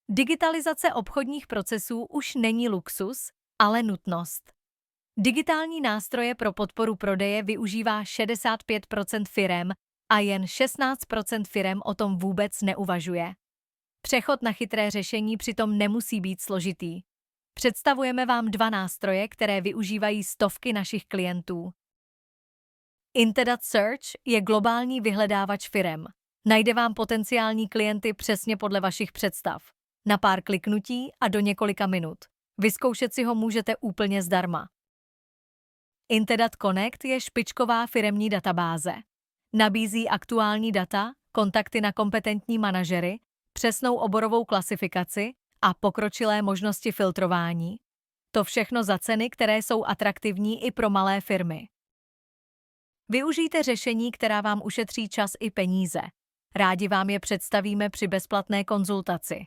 Digitalizace obchodních procesů už není luxus, ale nutnost. Digitální nástroje pro podporu prodeje využívá 65% firem a jen 16% firem o tom vůbec neuvažuje. Přechod na chytré řešení přitom nemusí být složitý. Představujeme vám 2 nástroje, které využívají stovky našich klientů. Intedat Search je globální vyhledávač firem. Najde vám potenciální klienty přesně podle vašich představ. Na pár kliknutí a do několika minut. Vyzkoušet si ho můžete úplně zdarma. Intedat Connect je špičková firemní databáze. Nabízí aktuální data, kontakty na kompetentní manažery, přesnou oborovou klasifikaci a pokročilé možnosti filtrování. To všechno za ceny, které jsou atraktivní i pro malé firmy. Využijte řešení, která vám ušetří čas i peníze. Rádi vám je představíme při bezplatné konzultaci.